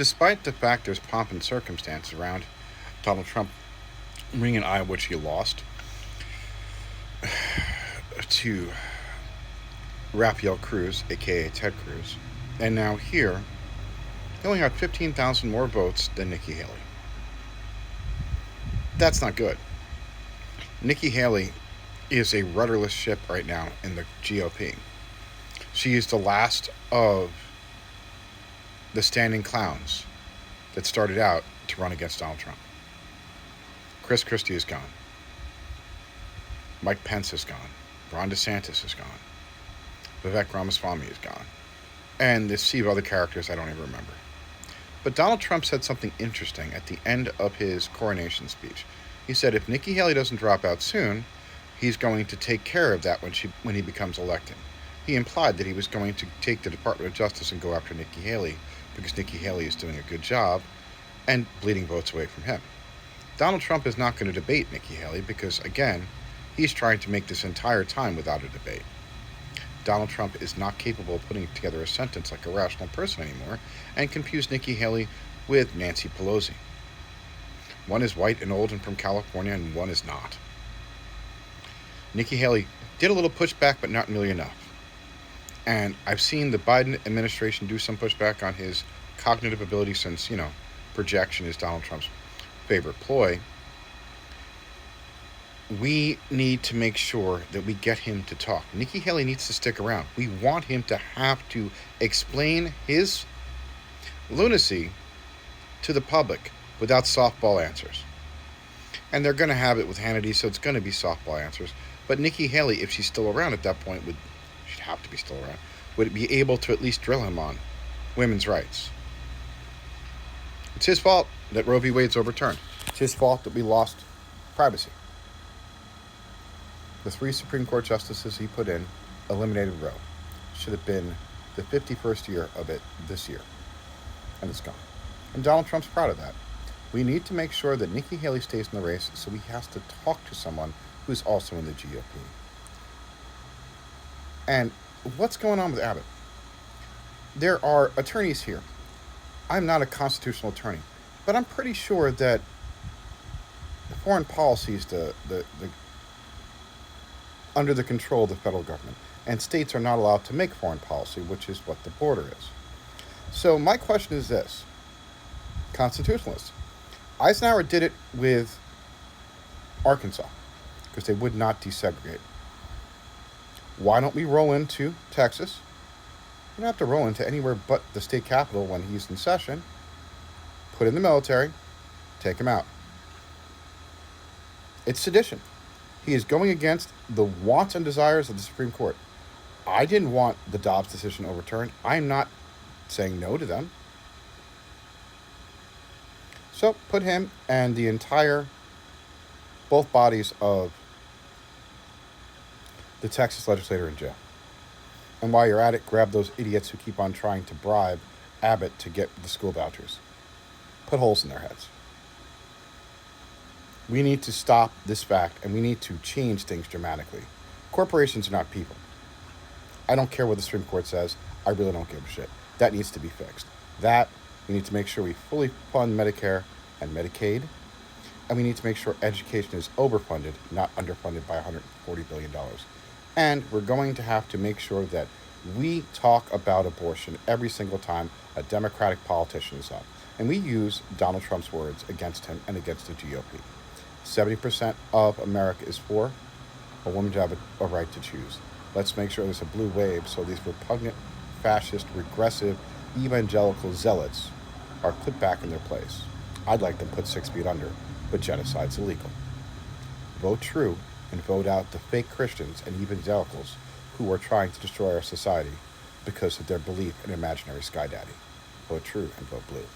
Despite the fact there's pomp and circumstance around Donald Trump winning in Iowa, which he lost to Rafael Cruz, aka Ted Cruz, and now here, he only got 15,000 more votes than Nikki Haley. That's not good. Nikki Haley is a rudderless ship right now in the GOP. She is the last of the standing clowns that started out to run against Donald Trump. Chris Christie is gone. Mike Pence is gone. Ron DeSantis is gone. Vivek Ramaswamy is gone. And this sea of other characters I don't even remember. But Donald Trump said something interesting at the end of his coronation speech. He said if Nikki Haley doesn't drop out soon, he's going to take care of that when he becomes elected. He implied that he was going to take the Department of Justice and go after Nikki Haley because Nikki Haley is doing a good job and bleeding votes away from him. Donald Trump is not going to debate Nikki Haley because, again, he's trying to make this entire time without a debate. Donald Trump is not capable of putting together a sentence like a rational person anymore and confuse Nikki Haley with Nancy Pelosi. One is white and old and from California, and one is not. Nikki Haley did a little pushback, but not nearly enough. And I've seen the Biden administration do some pushback on his cognitive ability since, projection is Donald Trump's favorite ploy. We need to make sure that we get him to talk. Nikki Haley needs to stick around. We want him to have to explain his lunacy to the public without softball answers. And they're going to have it with Hannity, so it's going to be softball answers. But Nikki Haley, if she's still around at that point, she'd have to be still around, would be able to at least drill him on women's rights. It's his fault that Roe v. Wade's overturned. It's his fault that we lost privacy. The 3 Supreme Court justices he put in eliminated Roe. Should have been the 51st year of it this year. And it's gone. And Donald Trump's proud of that. We need to make sure that Nikki Haley stays in the race, so he has to talk to someone who's also in the GOP. And what's going on with Abbott? There are attorneys here. I'm not a constitutional attorney, but I'm pretty sure that foreign policy is under the control of the federal government, and states are not allowed to make foreign policy, which is what the border is. So my question is this. Constitutionalists. Eisenhower did it with Arkansas because they would not desegregate. Why don't we roll into Texas? You don't have to roll into anywhere but the state capitol when he's in session. Put in the military, take him out. It's sedition. He is going against the wants and desires of the Supreme Court. I didn't want the Dobbs decision overturned. I'm not saying no to them. So put him and the entire, both bodies of the Texas legislature in jail. And while you're at it, grab those idiots who keep on trying to bribe Abbott to get the school vouchers. Put holes in their heads. We need to stop this fact, and we need to change things dramatically. Corporations are not people. I don't care what the Supreme Court says. I really don't give a shit. That needs to be fixed. We need to make sure we fully fund Medicare and Medicaid, and we need to make sure education is overfunded, not underfunded by $140 billion. And we're going to have to make sure that we talk about abortion every single time a Democratic politician is up. And we use Donald Trump's words against him and against the GOP. 70% of America is for a woman to have a right to choose. Let's make sure there's a blue wave so these repugnant, fascist, regressive, evangelical zealots are put back in their place. I'd like them put 6 feet under, but genocide's illegal. Vote true and vote out the fake Christians and evangelicals who are trying to destroy our society because of their belief in imaginary sky daddy. Vote true and vote blue.